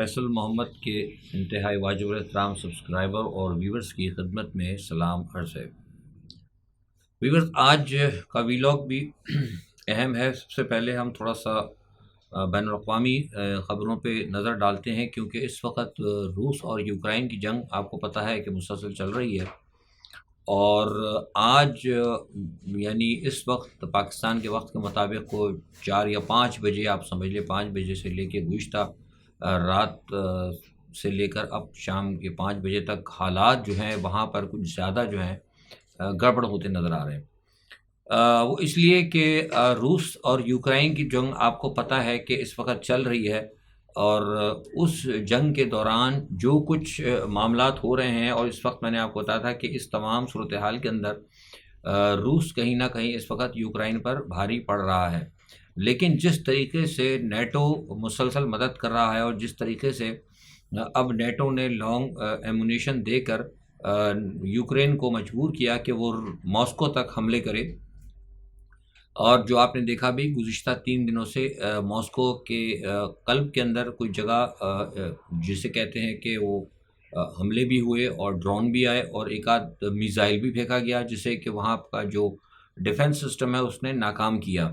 فیصل محمد کے انتہائی واجب الاحترام سبسکرائبر اور ویورز کی خدمت میں سلام عرض ہے۔ ویورز، آج کا ویلاگ بھی اہم ہے۔ سب سے پہلے ہم تھوڑا سا بین الاقوامی خبروں پہ نظر ڈالتے ہیں، کیونکہ اس وقت روس اور یوکرائن کی جنگ آپ کو پتہ ہے کہ مسلسل چل رہی ہے، اور آج یعنی اس وقت پاکستان کے وقت کے مطابق کو 4 یا 5 بجے، آپ سمجھ لیں 5 بجے سے لے کے گزشتہ رات سے لے کر اب شام کے 5 بجے تک حالات جو ہیں وہاں پر کچھ زیادہ جو ہیں گڑبڑ ہوتے نظر آ رہے ہیں۔ وہ اس لیے کہ روس اور یوکرائن کی جنگ آپ کو پتہ ہے کہ اس وقت چل رہی ہے، اور اس جنگ کے دوران جو کچھ معاملات ہو رہے ہیں، اور اس وقت میں نے آپ کو بتایا تھا کہ اس تمام صورتحال کے اندر روس کہیں نہ کہیں اس وقت یوکرائن پر بھاری پڑ رہا ہے، لیکن جس طریقے سے نیٹو مسلسل مدد کر رہا ہے، اور جس طریقے سے اب نیٹو نے لانگ ایمونیشن دے کر یوکرین کو مجبور کیا کہ وہ ماسکو تک حملے کرے، اور جو آپ نے دیکھا بھی گزشتہ 3 دنوں سے ماسکو کے قلب کے اندر کوئی جگہ جسے کہتے ہیں کہ وہ حملے بھی ہوئے اور ڈرون بھی آئے، اور ایک آدھ میزائل بھی پھینکا گیا، جسے کہ وہاں کا جو ڈیفنس سسٹم ہے اس نے ناکام کیا۔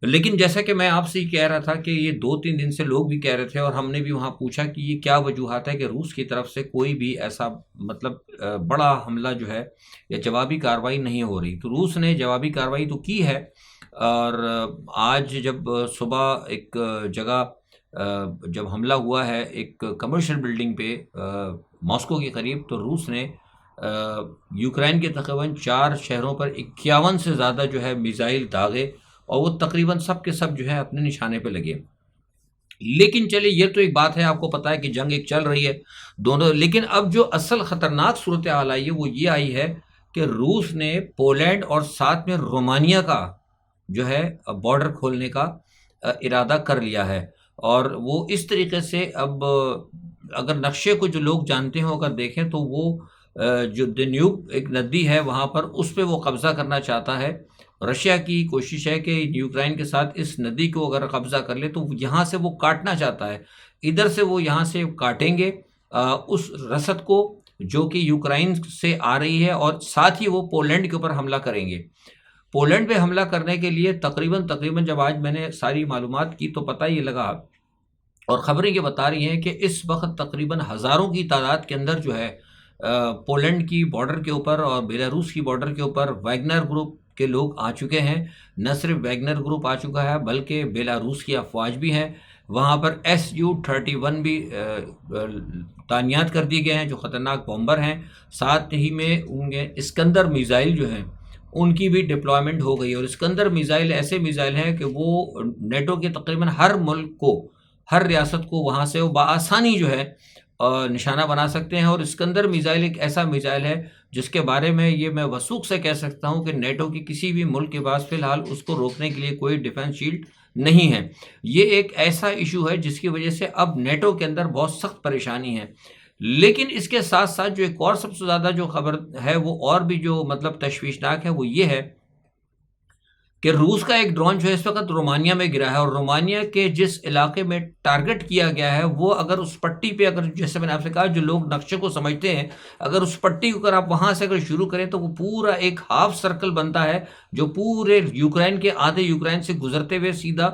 لیکن جیسا کہ میں آپ سے ہی کہہ رہا تھا کہ یہ 2-3 دن سے لوگ بھی کہہ رہے تھے، اور ہم نے بھی وہاں پوچھا کہ یہ کیا وجوہات ہے کہ روس کی طرف سے کوئی بھی ایسا بڑا حملہ جو ہے یا جوابی کارروائی نہیں ہو رہی۔ تو روس نے جوابی کارروائی تو کی ہے، اور آج جب صبح ایک جگہ جب حملہ ہوا ہے ایک کمرشل بلڈنگ پہ ماسکو کے قریب، تو روس نے یوکرائن کے تقریباً 4 شہروں پر 51 سے زیادہ جو ہے میزائل داغے، اور وہ تقریباً سب کے سب جو ہے اپنے نشانے پہ لگے۔ لیکن چلے، یہ تو ایک بات ہے، آپ کو پتہ ہے کہ جنگ ایک چل رہی ہے دونوں، لیکن اب جو اصل خطرناک صورتحال آئی ہے وہ یہ آئی ہے کہ روس نے پولینڈ اور ساتھ میں رومانیہ کا جو ہے بارڈر کھولنے کا ارادہ کر لیا ہے، اور وہ اس طریقے سے اب اگر نقشے کو جو لوگ جانتے ہوں اگر دیکھیں تو وہ جو دنیوب ایک ندی ہے وہاں پر، اس پہ وہ قبضہ کرنا چاہتا ہے۔ رشیا کی کوشش ہے کہ یوکرائن کے ساتھ اس ندی کو اگر قبضہ کر لے تو یہاں سے وہ کاٹنا چاہتا ہے، ادھر سے وہ یہاں سے کاٹیں گے اس رسد کو جو کہ یوکرائن سے آ رہی ہے، اور ساتھ ہی وہ پولینڈ کے اوپر حملہ کریں گے۔ پولینڈ پہ حملہ کرنے کے لیے تقریباً جب آج میں نے ساری معلومات کی تو پتہ یہ لگا، اور خبریں یہ بتا رہی ہیں کہ اس وقت تقریباً ہزاروں کی تعداد کے اندر جو ہے پولینڈ کی بارڈر کے اوپر اور بیلاروس کی بارڈر کے اوپر ویگنر گروپ کے لوگ آ چکے ہیں۔ نہ صرف ویگنر گروپ آ چکا ہے بلکہ بیلاروس کی افواج بھی ہیں، وہاں پر Su-31 بھی تعینات کر دیے گئے ہیں جو خطرناک بمبر ہیں، ساتھ ہی میں ان کے اسکندر میزائل جو ہیں ان کی بھی ڈپلائمنٹ ہو گئی، اور اسکندر میزائل ایسے میزائل ہیں کہ وہ نیٹو کے تقریباً ہر ملک کو، ہر ریاست کو وہاں سے وہ بآسانی جو ہے نشانہ بنا سکتے ہیں۔ اور اسکندر میزائل ایک ایسا میزائل ہے جس کے بارے میں یہ میں وثوق سے کہہ سکتا ہوں کہ نیٹو کی کسی بھی ملک کے پاس فی الحال اس کو روکنے کے لیے کوئی ڈیفنس شیلڈ نہیں ہے۔ یہ ایک ایسا ایشو ہے جس کی وجہ سے اب نیٹو کے اندر بہت سخت پریشانی ہے۔ لیکن اس کے ساتھ ساتھ جو ایک اور سب سے زیادہ جو خبر ہے وہ اور بھی جو تشویشناک ہے وہ یہ ہے کہ روس کا ایک ڈرون جو ہے اس وقت رومانیہ میں گرا ہے، اور رومانیہ کے جس علاقے میں ٹارگٹ کیا گیا ہے وہ اگر اس پٹی پہ، اگر جیسے میں نے آپ سے کہا جو لوگ نقشے کو سمجھتے ہیں، اگر اس پٹی کو اگر آپ وہاں سے اگر شروع کریں تو وہ پورا ایک ہاف سرکل بنتا ہے جو پورے یوکرائن کے آدھے یوکرائن سے گزرتے ہوئے سیدھا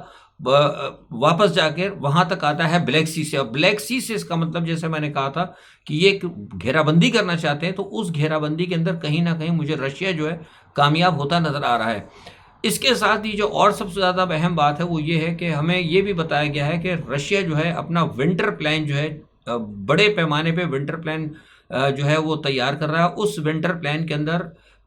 واپس جا کے وہاں تک آتا ہے بلیک سی سے۔ اور بلیک سی سے اس کا مطلب جیسے میں نے کہا تھا کہ یہ ایک گھیرا بندی کرنا چاہتے ہیں، تو اس گھیرا بندی کے اندر کہیں نہ کہیں مجھے رشیا جو ہے کامیاب ہوتا نظر آ رہا ہے۔ اس کے ساتھ ہی جو اور سب سے زیادہ اہم بات ہے وہ یہ ہے کہ ہمیں یہ بھی بتایا گیا ہے کہ رشیا جو ہے اپنا ونٹر پلان جو ہے بڑے پیمانے پہ ونٹر پلان جو ہے وہ تیار کر رہا ہے۔ اس ونٹر پلان کے اندر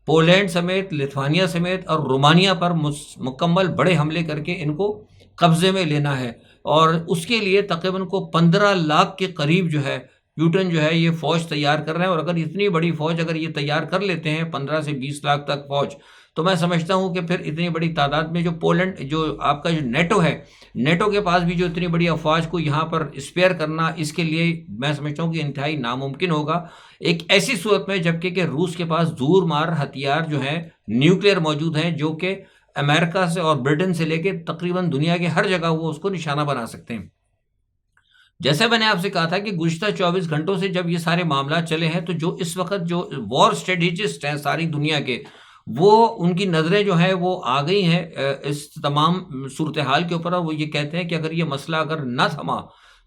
پولینڈ سمیت، لتھوانیا سمیت اور رومانیہ پر مکمل بڑے حملے کر کے ان کو قبضے میں لینا ہے، اور اس کے لیے تقریباً کو 15 لاکھ کے قریب جو ہے پوٹن جو ہے یہ فوج تیار کر رہے ہیں۔ اور اگر اتنی بڑی فوج اگر یہ تیار کر لیتے ہیں 15 سے 20 لاکھ تک فوج، تو میں سمجھتا ہوں کہ پھر اتنی بڑی تعداد میں جو پولینڈ جو آپ کا جو نیٹو ہے، نیٹو کے پاس بھی جو اتنی بڑی افواج کو یہاں پر اسپیئر کرنا، اس کے لیے میں سمجھتا ہوں کہ انتہائی ناممکن ہوگا ایک ایسی صورت میں، جبکہ کہ روس کے پاس دور مار ہتھیار جو ہیں نیوکلیئر موجود ہیں جو کہ امریکہ سے اور برٹن سے لے کے تقریباً دنیا کے ہر جگہ وہ اس کو نشانہ بنا سکتے ہیں۔ جیسے میں نے آپ سے کہا تھا کہ گزشتہ 24 گھنٹوں سے جب یہ سارے معاملات چلے ہیں تو جو اس وقت جو وار اسٹریٹجسٹ ہیں ساری دنیا کے، وہ ان کی نظریں جو ہیں وہ آ گئی ہیں اس تمام صورتحال کے اوپر، اور وہ یہ کہتے ہیں کہ اگر یہ مسئلہ اگر نہ تھما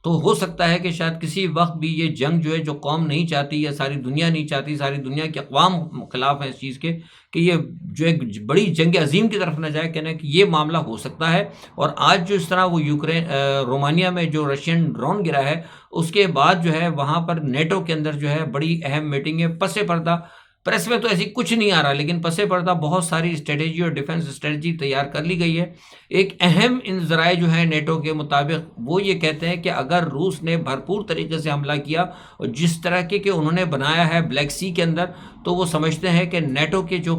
تو ہو سکتا ہے کہ شاید کسی وقت بھی یہ جنگ جو ہے، جو قوم نہیں چاہتی یا ساری دنیا نہیں چاہتی، ساری دنیا کے اقوام خلاف ہیں اس چیز کے کہ یہ جو ایک بڑی جنگ عظیم کی طرف نہ جائے، کہنا کہ یہ معاملہ ہو سکتا ہے۔ اور آج جو اس طرح وہ رومانیہ میں جو رشین ڈرون گرا ہے، اس کے بعد جو ہے وہاں پر نیٹو کے اندر جو ہے بڑی اہم میٹنگ ہے پس پردہ۔ پریس میں تو ایسی کچھ نہیں آ رہا، لیکن پس پردہ بہت ساری اسٹریٹجی اور ڈیفنس اسٹریٹجی تیار کر لی گئی ہے۔ ایک اہم ان ذرائع جو ہیں نیٹو کے مطابق وہ یہ کہتے ہیں کہ اگر روس نے بھرپور طریقے سے حملہ کیا اور جس طرح کے انہوں نے بنایا ہے بلیک سی کے اندر، تو وہ سمجھتے ہیں کہ نیٹو کے جو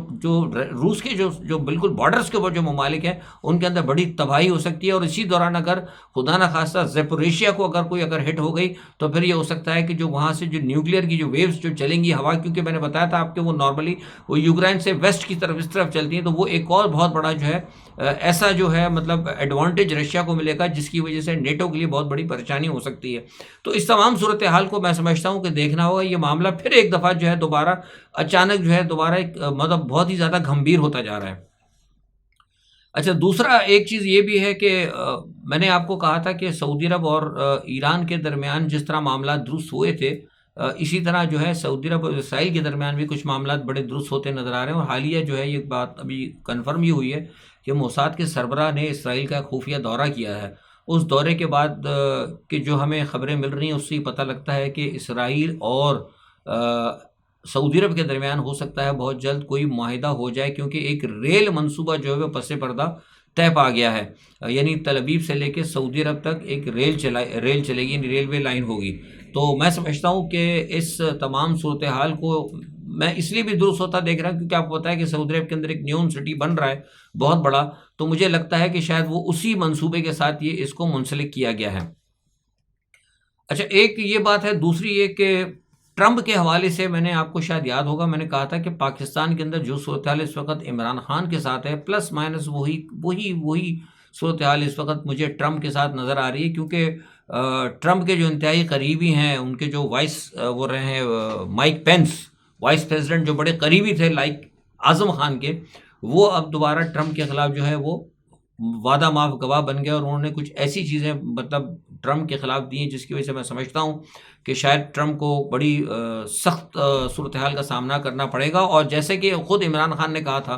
روس کے جو بالکل بارڈرز کے اوپر جو ممالک ہیں ان کے اندر بڑی تباہی ہو سکتی ہے۔ اور اسی دوران اگر خدا نخواستہ زیپوریشیا کو اگر ہٹ ہو گئی تو پھر یہ ہو سکتا ہے کہ جو وہاں سے جو نیوکلیئر کی جو ویوز جو چلیں گی ہوا، کیونکہ میں نے بتایا تھا آپ کہ وہ نارملی وہ یوکرائن سے ویسٹ کی طرف اس طرف چلتی ہیں، تو وہ ایک اور بہت بڑا جو ہے ایسا جو ہے مطلب ایڈوانٹیج رشیا کو ملے گا، جس کی وجہ سے نیٹو کے لیے بہت بڑی پریشانی ہو سکتی ہے۔ تو اس تمام صورتحال کو میں سمجھتا ہوں کہ دیکھنا ہوگا، یہ معاملہ پھر ایک دفعہ جو ہے دوبارہ اچانک جو ہے دوبارہ ایک مطلب بہت ہی زیادہ گھمبیر ہوتا جا رہا ہے۔ اچھا، دوسرا ایک چیز یہ بھی ہے کہ میں نے آپ کو کہا تھا کہ سعودی عرب اور ایران کے درمیان جس طرح معاملات درست ہوئے تھے، اسی طرح جو ہے سعودی عرب اور اسرائیل کے درمیان بھی کچھ معاملات بڑے درست ہوتے نظر آ رہے ہیں۔ اور حالیہ جو ہے یہ بات ابھی کنفرم یہ ہوئی ہے کہ موساد کے سربراہ نے اسرائیل کا خفیہ دورہ کیا ہے۔ اس دورے کے بعد کہ جو ہمیں خبریں مل رہی ہیں اس سے پتہ لگتا ہے کہ اسرائیل اور سعودی عرب کے درمیان ہو سکتا ہے بہت جلد کوئی معاہدہ ہو جائے، کیونکہ ایک ریل منصوبہ جو ہے وہ پس پردہ طے پا گیا ہے، یعنی تل ابیب سے لے کے سعودی عرب تک ایک ریل چلے گی، یعنی ریلوے لائن ہوگی۔ تو میں سمجھتا ہوں کہ اس تمام صورتحال کو میں اس لیے بھی درست ہوتا دیکھ رہا ہوں کیونکہ آپ کو پتہ ہے کہ سعودی عرب کے اندر ایک نیون سٹی بن رہا ہے بہت بڑا، تو مجھے لگتا ہے کہ شاید وہ اسی منصوبے کے ساتھ یہ اس کو منسلک کیا گیا ہے۔ اچھا، ایک یہ بات ہے، دوسری یہ کہ ٹرمپ کے حوالے سے میں نے آپ کو شاید یاد ہوگا میں نے کہا تھا کہ پاکستان کے اندر جو صورتحال اس وقت عمران خان کے ساتھ ہے، پلس مائنس وہی صورتحال اس وقت مجھے ٹرمپ کے ساتھ نظر آ رہی ہے، کیونکہ ٹرمپ کے جو انتہائی قریبی ہیں، ان کے جو وہ رہے ہیں مائک پینس، وائس پریزیڈنٹ جو بڑے قریبی تھے لائک اعظم خان کے، وہ اب دوبارہ ٹرمپ کے خلاف جو ہے وہ وعدہ معاف گواہ بن گئے، اور انہوں نے کچھ ایسی چیزیں مطلب ٹرمپ کے خلاف دی ہیں جس کی وجہ سے میں سمجھتا ہوں کہ شاید ٹرمپ کو بڑی سخت صورتحال کا سامنا کرنا پڑے گا۔ اور جیسے کہ خود عمران خان نے کہا تھا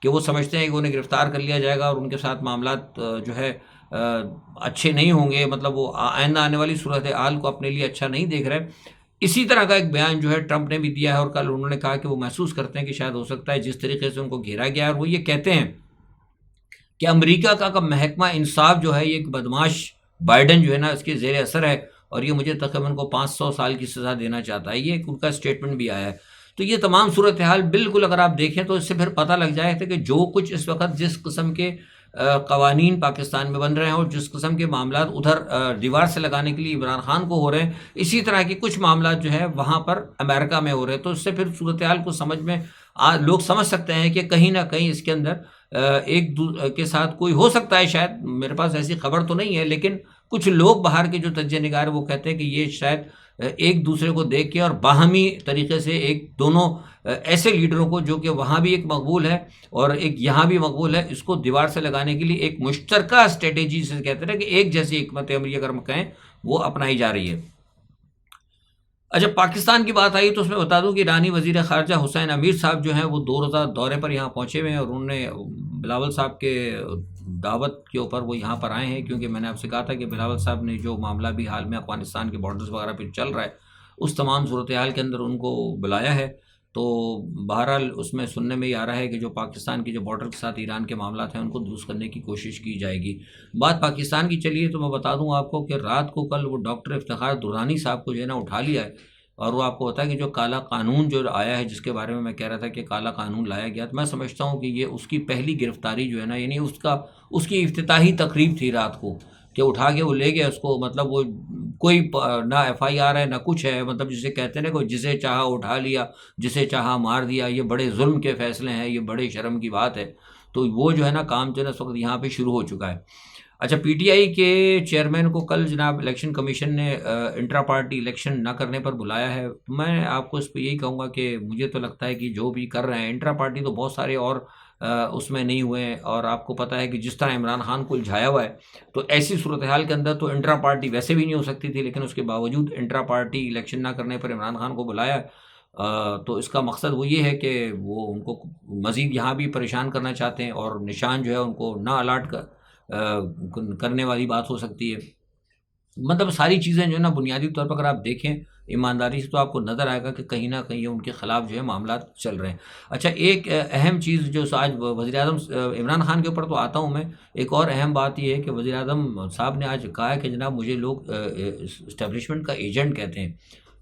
کہ وہ سمجھتے ہیں کہ انہیں گرفتار کر لیا جائے گا اور ان کے ساتھ معاملات جو ہے اچھے نہیں ہوں گے، مطلب وہ آئندہ آنے والی صورتحال کو اپنے لیے اچھا نہیں دیکھ رہے۔ اسی طرح کا ایک بیان جو ہے ٹرمپ نے بھی دیا ہے، اور کل انہوں نے کہا کہ وہ محسوس کرتے ہیں کہ شاید ہو سکتا ہے جس طریقے سے ان کو گھیرا گیا ہے، اور وہ یہ کہتے ہیں کہ امریکہ کا محکمہ انصاف جو ہے یہ ایک بدماش بائیڈن جو ہے نا اس کے زیر اثر ہے، اور یہ مجھے تقریباً کو 500 سال کی سزا دینا چاہتا ہے، یہ ان کا اسٹیٹمنٹ بھی آیا ہے۔ تو یہ تمام صورتحال بالکل اگر آپ دیکھیں تو اس سے پھر پتہ لگ جائے تھا کہ جو کچھ اس وقت جس قسم کے قوانین پاکستان میں بن رہے ہیں اور جس قسم کے معاملات ادھر دیوار سے لگانے کے لیے عمران خان کو ہو رہے ہیں، اسی طرح کے کچھ معاملات جو ہے وہاں پر امریکہ میں ہو رہے ہیں۔ تو اس سے پھر صورتحال کو سمجھ میں لوگ سمجھ سکتے ہیں کہ کہیں نہ کہیں اس کے اندر ایک کے ساتھ کوئی ہو سکتا ہے، شاید میرے پاس ایسی خبر تو نہیں ہے، لیکن کچھ لوگ باہر کے جو تجزیہ نگار وہ کہتے ہیں کہ یہ شاید ایک دوسرے کو دیکھ کے اور باہمی طریقے سے ایک دونوں ایسے لیڈروں کو جو کہ وہاں بھی ایک مقبول ہے اور ایک یہاں بھی مقبول ہے، اس کو دیوار سے لگانے کے لیے ایک مشترکہ اسٹریٹجی سے کہتے ہیں کہ ایک جیسی حکمت عملی اگر ہم کہیں وہ اپنائی جا رہی ہے۔ اچھا، پاکستان کی بات آئی تو اس میں بتا دوں کہ ایرانی وزیر خارجہ حسین امیر صاحب جو ہیں وہ 2 روزہ دورے پر یہاں پہنچے ہوئے ہیں، اور انہوں نے بلاول صاحب کے دعوت کے اوپر وہ یہاں پر آئے ہیں، کیونکہ میں نے آپ سے کہا تھا کہ بلاول صاحب نے جو معاملہ بھی حال میں افغانستان کے بارڈرز وغیرہ پہ چل رہا ہے اس تمام صورتحال کے اندر ان کو بلایا ہے۔ تو بہرحال اس میں سننے میں یہ آ رہا ہے کہ جو پاکستان کی جو بارڈر کے ساتھ ایران کے معاملات ہیں ان کو درست کرنے کی کوشش کی جائے گی۔ بات پاکستان کی چلیے تو میں بتا دوں آپ کو کہ رات کو کل وہ ڈاکٹر افتخار درانی صاحب کو جو ہے نا اٹھا لیا ہے، اور وہ آپ کو پتا ہے کہ جو کالا قانون جو آیا ہے جس کے بارے میں کہہ رہا تھا کہ کالا قانون لایا گیا، تو میں سمجھتا ہوں کہ یہ اس کی پہلی گرفتاری جو ہے نا، یعنی اس کی افتتاحی تقریب تھی رات کو کہ اٹھا کے وہ لے گیا اس کو، مطلب وہ کوئی نہ ایف آئی آر ہے نہ کچھ ہے، مطلب جسے کہتے ہیں نا کہ جسے چاہا اٹھا لیا جسے چاہا مار دیا، یہ بڑے ظلم کے فیصلے ہیں، یہ بڑے شرم کی بات ہے۔ تو وہ جو ہے نا کام جو ہے نا اس وقت یہاں پہ شروع ہو چکا ہے۔ اچھا، پی ٹی آئی کے چیئرمین کو کل جناب الیکشن کمیشن نے انٹرا پارٹی الیکشن نہ کرنے پر بلایا ہے. میں آپ کو اس پہ یہی کہوں گا کہ مجھے تو لگتا ہے کہ جو بھی کر رہے ہیں انٹرا پارٹی تو بہت سارے اور اس میں نہیں ہوئے ہیں، اور آپ کو پتہ ہے کہ جس طرح عمران خان کو الجھایا ہوا ہے تو ایسی صورتحال کے اندر تو انٹرا پارٹی ویسے بھی نہیں ہو سکتی تھی، لیکن اس کے باوجود انٹرا پارٹی الیکشن نہ کرنے پر عمران خان کو بلایا. تو اس کا مقصد وہ یہ ہے کہ وہ ان کو مزید یہاں بھی پریشان کرنا چاہتے ہیں، اور نشان جو ہے ان کو نہ الاٹ کرنے والی بات ہو سکتی ہے. مطلب ساری چیزیں جو ہے نا بنیادی طور پر اگر آپ دیکھیں ایمانداری سے تو آپ کو نظر آئے گا کہ کہیں نہ کہیں ان کے خلاف جو ہے معاملات چل رہے ہیں. اچھا، ایک اہم چیز جو آج وزیر اعظم عمران خان کے اوپر تو آتا ہوں میں، ایک اور اہم بات یہ ہے کہ وزیر اعظم صاحب نے آج کہا ہے کہ جناب مجھے لوگ اسٹیبلشمنٹ کا ایجنٹ کہتے ہیں.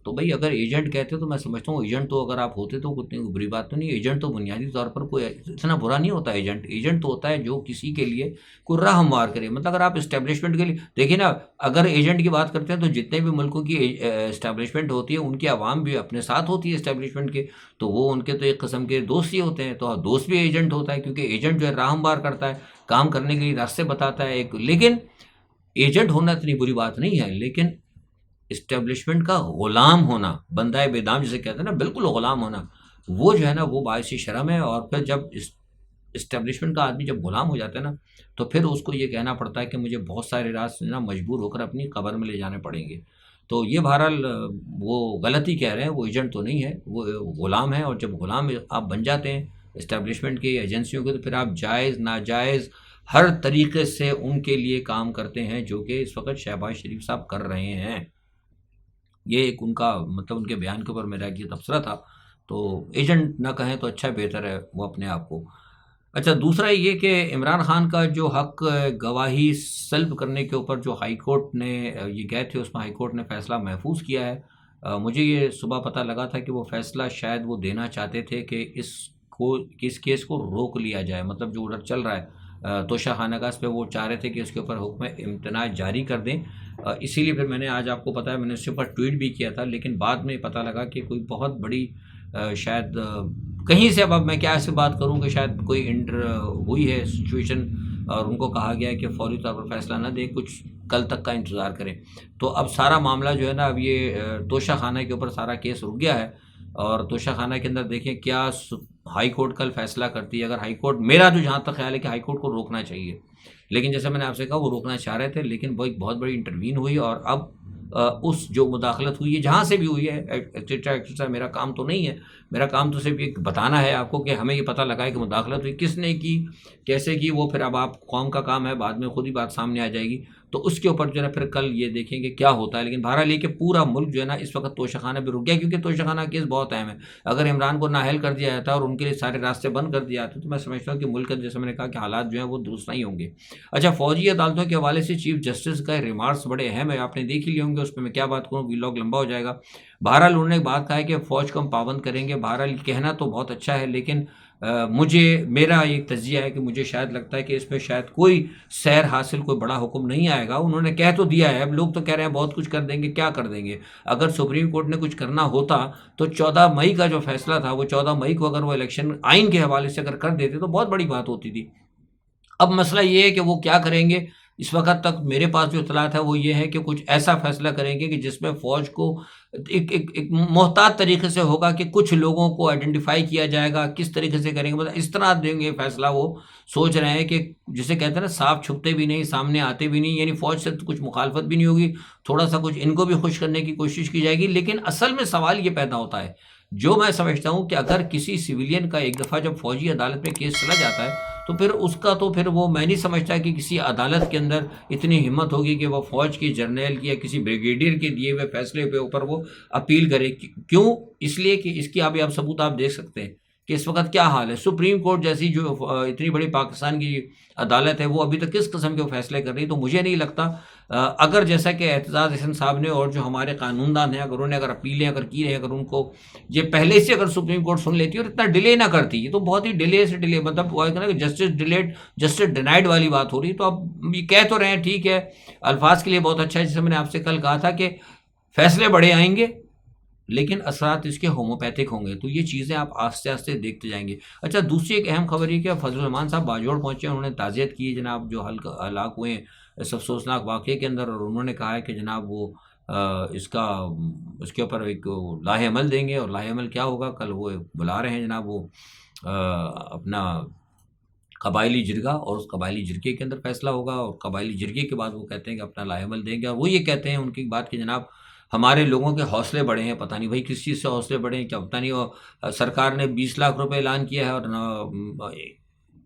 تو بھائی اگر ایجنٹ کہتے تو میں سمجھتا ہوں ایجنٹ تو اگر آپ ہوتے تو اتنی بری بات تو نہیں. ایجنٹ تو بنیادی طور پر کوئی اتنا برا نہیں ہوتا. ایجنٹ تو ہوتا ہے جو کسی کے لیے کوئی راہ ہموار کرے. مطلب اگر آپ اسٹیبلشمنٹ کے لیے دیکھیں نا، اگر ایجنٹ کی بات کرتے ہیں تو جتنے بھی ملکوں کی اسٹیبلشمنٹ ہوتی ہے ان کی عوام بھی اپنے ساتھ ہوتی ہے اسٹیبلشمنٹ کے، تو وہ ان کے تو ایک قسم کے دوست ہی ہوتے ہیں. تو دوست بھی ایجنٹ ہوتا ہے، کیونکہ ایجنٹ جو ہے راہ ہموار کرتا ہے، کام کرنے کے لیے راستے بتاتا ہے ایک. لیکن ایجنٹ ہونا اتنی بری بات نہیں ہے، لیکن اسٹیبلشمنٹ کا غلام ہونا، بندہ بے دام جسے کہتے ہیں نا، بالکل غلام ہونا، وہ جو ہے نا وہ باعث شرم ہے. اور پھر جب اسٹیبلشمنٹ کا آدمی جب غلام ہو جاتا ہے نا تو پھر اس کو یہ کہنا پڑتا ہے کہ مجھے بہت سارے راز نا مجبور ہو کر اپنی قبر میں لے جانے پڑیں گے. تو یہ بہرحال وہ غلطی کہہ رہے ہیں، وہ ایجنٹ تو نہیں ہے، وہ غلام ہے. اور جب غلام آپ بن جاتے ہیں اسٹیبلشمنٹ کے ایجنسیوں کے تو پھر آپ جائز ناجائز ہر طریقے سے ان کے لیے کام کرتے ہیں، جو کہ اس وقت شہباز شریف صاحب کر رہے ہیں. یہ ایک ان کا مطلب ان کے بیان کے اوپر میرا ایک یہ تبصرہ تھا. تو ایجنٹ نہ کہیں تو اچھا بہتر ہے وہ اپنے آپ کو. اچھا، دوسرا یہ کہ عمران خان کا جو حق گواہی سلب کرنے کے اوپر جو ہائی کورٹ نے یہ گئے تھے، اس میں ہائی کورٹ نے فیصلہ محفوظ کیا ہے. مجھے یہ صبح پتہ لگا تھا کہ وہ فیصلہ شاید وہ دینا چاہتے تھے کہ اس کیس کو روک لیا جائے. مطلب جو آرڈر چل رہا ہے توشہ خانہ کا، اس پہ وہ چاہ رہے تھے کہ اس کے اوپر حکم امتناع جاری کر دیں. اسی لیے پھر میں نے آج آپ کو پتا ہے میں نے اس کے اوپر ٹویٹ بھی کیا تھا، لیکن بعد میں پتہ لگا کہ کوئی بہت بڑی شاید کہیں سے اب میں کیا ایسے بات کروں کہ شاید کوئی انٹر ہوئی ہے سچویشن، اور ان کو کہا گیا ہے کہ فوری طور پر فیصلہ نہ دیں، کچھ کل تک کا انتظار کریں. تو اب سارا معاملہ جو ہے نا اب یہ توشہ خانہ کے اوپر سارا کیس رک گیا ہے. اور توشہ خانہ کے اندر دیکھیں کیا ہائی کورٹ کل فیصلہ کرتی ہے. اگر ہائی کورٹ، میرا جو جہاں تک خیال ہے کہ ہائی کورٹ کو روکنا چاہیے، لیکن جیسے میں نے آپ سے کہا وہ روکنا چاہ رہے تھے، لیکن وہ ایک بہت بڑی انٹروین ہوئی. اور اب اس جو مداخلت ہوئی ہے جہاں سے بھی ہوئی ہے ایکسٹرا میرا کام تو نہیں ہے. میرا کام تو صرف یہ بتانا ہے آپ کو کہ ہمیں یہ پتہ لگا ہے کہ مداخلت ہوئی، کس نے کی، کیسے کی، وہ پھر اب آپ قوم کا کام ہے، بعد میں خود ہی بات سامنے آ جائے گی. تو اس کے اوپر جو ہے نا پھر کل یہ دیکھیں گے کیا ہوتا ہے. لیکن بہرحال یہ کہ پورا ملک جو ہے نا اس وقت توشہ خانہ پہ رک گیا، کیونکہ توشہ خانہ کیس بہت اہم ہے. اگر عمران کو نااہل کر دیا جاتا ہے اور ان کے لیے سارے راستے بند کر دیے جاتے تو میں سمجھتا ہوں کہ ملک جیسے میں نے کہا کہ حالات جو ہیں وہ درست نہیں ہوں گے. اچھا، فوجی عدالتوں کے حوالے سے چیف جسٹس کا ریمارکس بڑے اہم ہے، آپ نے دیکھ ہی لیے ہوں گے. اس پہ میں کیا بات کروں، ویلاگ لمبا ہو جائے گا. بہرحال انہوں نے ایک بات کہا ہے کہ فوج کو ہم پابند کریں گے. بہرحال کہنا تو بہت اچھا ہے، لیکن میرا ایک تجزیہ ہے کہ مجھے شاید لگتا ہے کہ اس میں شاید کوئی سیر حاصل، کوئی بڑا حکم نہیں آئے گا. انہوں نے کہہ تو دیا ہے، اب لوگ تو کہہ رہے ہیں بہت کچھ کر دیں گے. کیا کر دیں گے؟ اگر سپریم کورٹ نے کچھ کرنا ہوتا تو 14 مئی کا جو فیصلہ تھا وہ 14 مئی کو اگر وہ الیکشن آئین کے حوالے سے اگر کر دیتے تو بہت بڑی بات ہوتی تھی. اب مسئلہ یہ ہے کہ وہ کیا کریں گے. اس وقت تک میرے پاس جو اطلاعات ہے وہ یہ ہے کہ کچھ ایسا فیصلہ کریں گے کہ جس میں فوج کو ایک محتاط طریقے سے ہوگا کہ کچھ لوگوں کو آئیڈینٹیفائی کیا جائے گا. کس طریقے سے کریں گے، مطلب اس طرح دیں گے فیصلہ. وہ سوچ رہے ہیں کہ جسے کہتے ہیں نا صاف چھپتے بھی نہیں، سامنے آتے بھی نہیں، یعنی فوج سے کچھ مخالفت بھی نہیں ہوگی، تھوڑا سا کچھ ان کو بھی خوش کرنے کی کوشش کی جائے گی. لیکن اصل میں سوال یہ پیدا ہوتا ہے، جو میں سمجھتا ہوں کہ اگر کسی سویلین کا ایک دفعہ جب فوجی عدالت میں کیس چلا جاتا ہے تو پھر اس کا تو پھر وہ میں نہیں سمجھتا کہ کسی عدالت کے اندر اتنی ہمت ہوگی کہ وہ فوج کی جرنیل کی یا کسی بریگیڈیئر کے دیے ہوئے فیصلے پہ اوپر وہ اپیل کرے. کیوں؟ اس لیے کہ اس کی آپ ثبوت آپ دیکھ سکتے ہیں کہ اس وقت کیا حال ہے. سپریم کورٹ جیسی جو اتنی بڑی پاکستان کی عدالت ہے وہ ابھی تک کس قسم کے فیصلے کر رہی. تو مجھے نہیں لگتا اگر جیسا کہ اعتزاز احسن صاحب نے اور جو ہمارے قانون دان ہیں اگر انہوں نے اگر اپیلیں اگر کی رہے، اگر ان کو یہ پہلے سے اگر سپریم کورٹ سن لیتی اور اتنا ڈیلے نہ کرتی، یہ تو بہت ہی ڈیلے سے ڈیلے، مطلب وہ کہ جسٹس ڈیلیڈ جسٹس ڈینائڈ والی بات ہو رہی. تو اب یہ کہہ تو رہے ہیں، ٹھیک ہے، الفاظ کے لیے بہت اچھا ہے. جیسے میں نے آپ سے کل کہا تھا کہ فیصلے بڑے آئیں گے لیکن اثرات اس کے ہوموپیتھک ہوں گے. تو یہ چیزیں آپ آہستہ آہستہ دیکھتے جائیں گے. اچھا، دوسری ایک اہم خبر یہ کہ فضل الرحمان صاحب باجوڑ پہنچے، انہوں نے تعزیت کی جناب جو ہلاک ہوئے ہیں اس افسوسناک واقعے کے اندر، اور انہوں نے کہا ہے کہ جناب وہ اس کے اوپر ایک لاہ عمل دیں گے، اور لاہ عمل کیا ہوگا کل وہ بلا رہے ہیں جناب وہ اپنا قبائلی جرگہ، اور اس قبائلی جرگے کے اندر فیصلہ ہوگا، اور قبائلی جرگے کے بعد وہ کہتے ہیں کہ اپنا لاہ عمل دیں گے، اور وہ یہ کہتے ہیں ان کی بات کہ جناب ہمارے لوگوں کے حوصلے بڑھے ہیں، پتہ نہیں بھائی کس چیز سے حوصلے بڑھے ہیں، کیا پتہ نہیں، وہ سرکار نے 20 لاکھ روپے اعلان کیا ہے، اور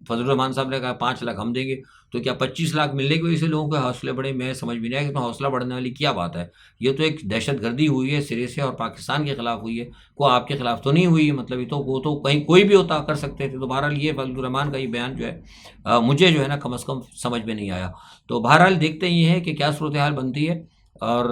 فضل الرحمان صاحب نے کہا 5 لاکھ ہم دیں گے، تو کیا 25 لاکھ ملنے کی وجہ سے لوگوں کے حوصلے بڑھے؟ میں سمجھ بھی نہیں آیا کہ تو حوصلہ بڑھنے والی کیا بات ہے؟ یہ تو ایک دہشت گردی ہوئی ہے سرے سے، اور پاکستان کے خلاف ہوئی ہے، کوئی آپ کے خلاف تو نہیں ہوئی ہے، مطلب یہ تو وہ تو کہیں کوئی بھی ہوتا کر سکتے تھے۔ تو بہرحال یہ فضل الرحمان کا یہ بیان جو ہے مجھے جو ہے نا کم از کم سمجھ میں نہیں آیا۔ تو بہرحال دیکھتے یہ ہیں کہ کیا صورتحال بنتی ہے، اور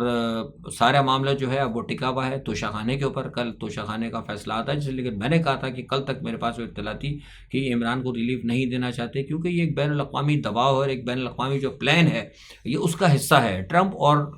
سارا معاملہ جو ہے اب وہ ٹکا ہوا ہے توشہ خانے کے اوپر، کل توشہ خانے کا فیصلہ آتا ہے جسے، لیکن میں نے کہا تھا کہ کل تک میرے پاس وہ اطلاع تھی کہ یہ عمران کو ریلیف نہیں دینا چاہتے، کیونکہ یہ ایک بین الاقوامی دباؤ اور ایک بین الاقوامی جو پلان ہے یہ اس کا حصہ ہے۔ ٹرمپ اور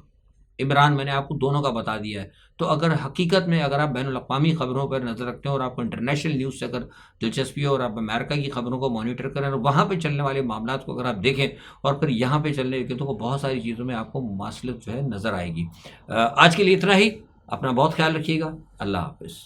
عمران میں نے آپ کو دونوں کا بتا دیا ہے، تو اگر حقیقت میں اگر آپ بین الاقوامی خبروں پر نظر رکھتے ہیں اور آپ کو انٹرنیشنل نیوز سے اگر دلچسپی ہو، اور آپ امریکہ کی خبروں کو مانیٹر کریں اور وہاں پہ چلنے والے معاملات کو اگر آپ دیکھیں، اور پھر یہاں پہ چلنے کے تو بہت ساری چیزوں میں آپ کو مماثلت جو ہے نظر آئے گی۔ آج کے لیے اتنا ہی، اپنا بہت خیال رکھیے گا، اللہ حافظ۔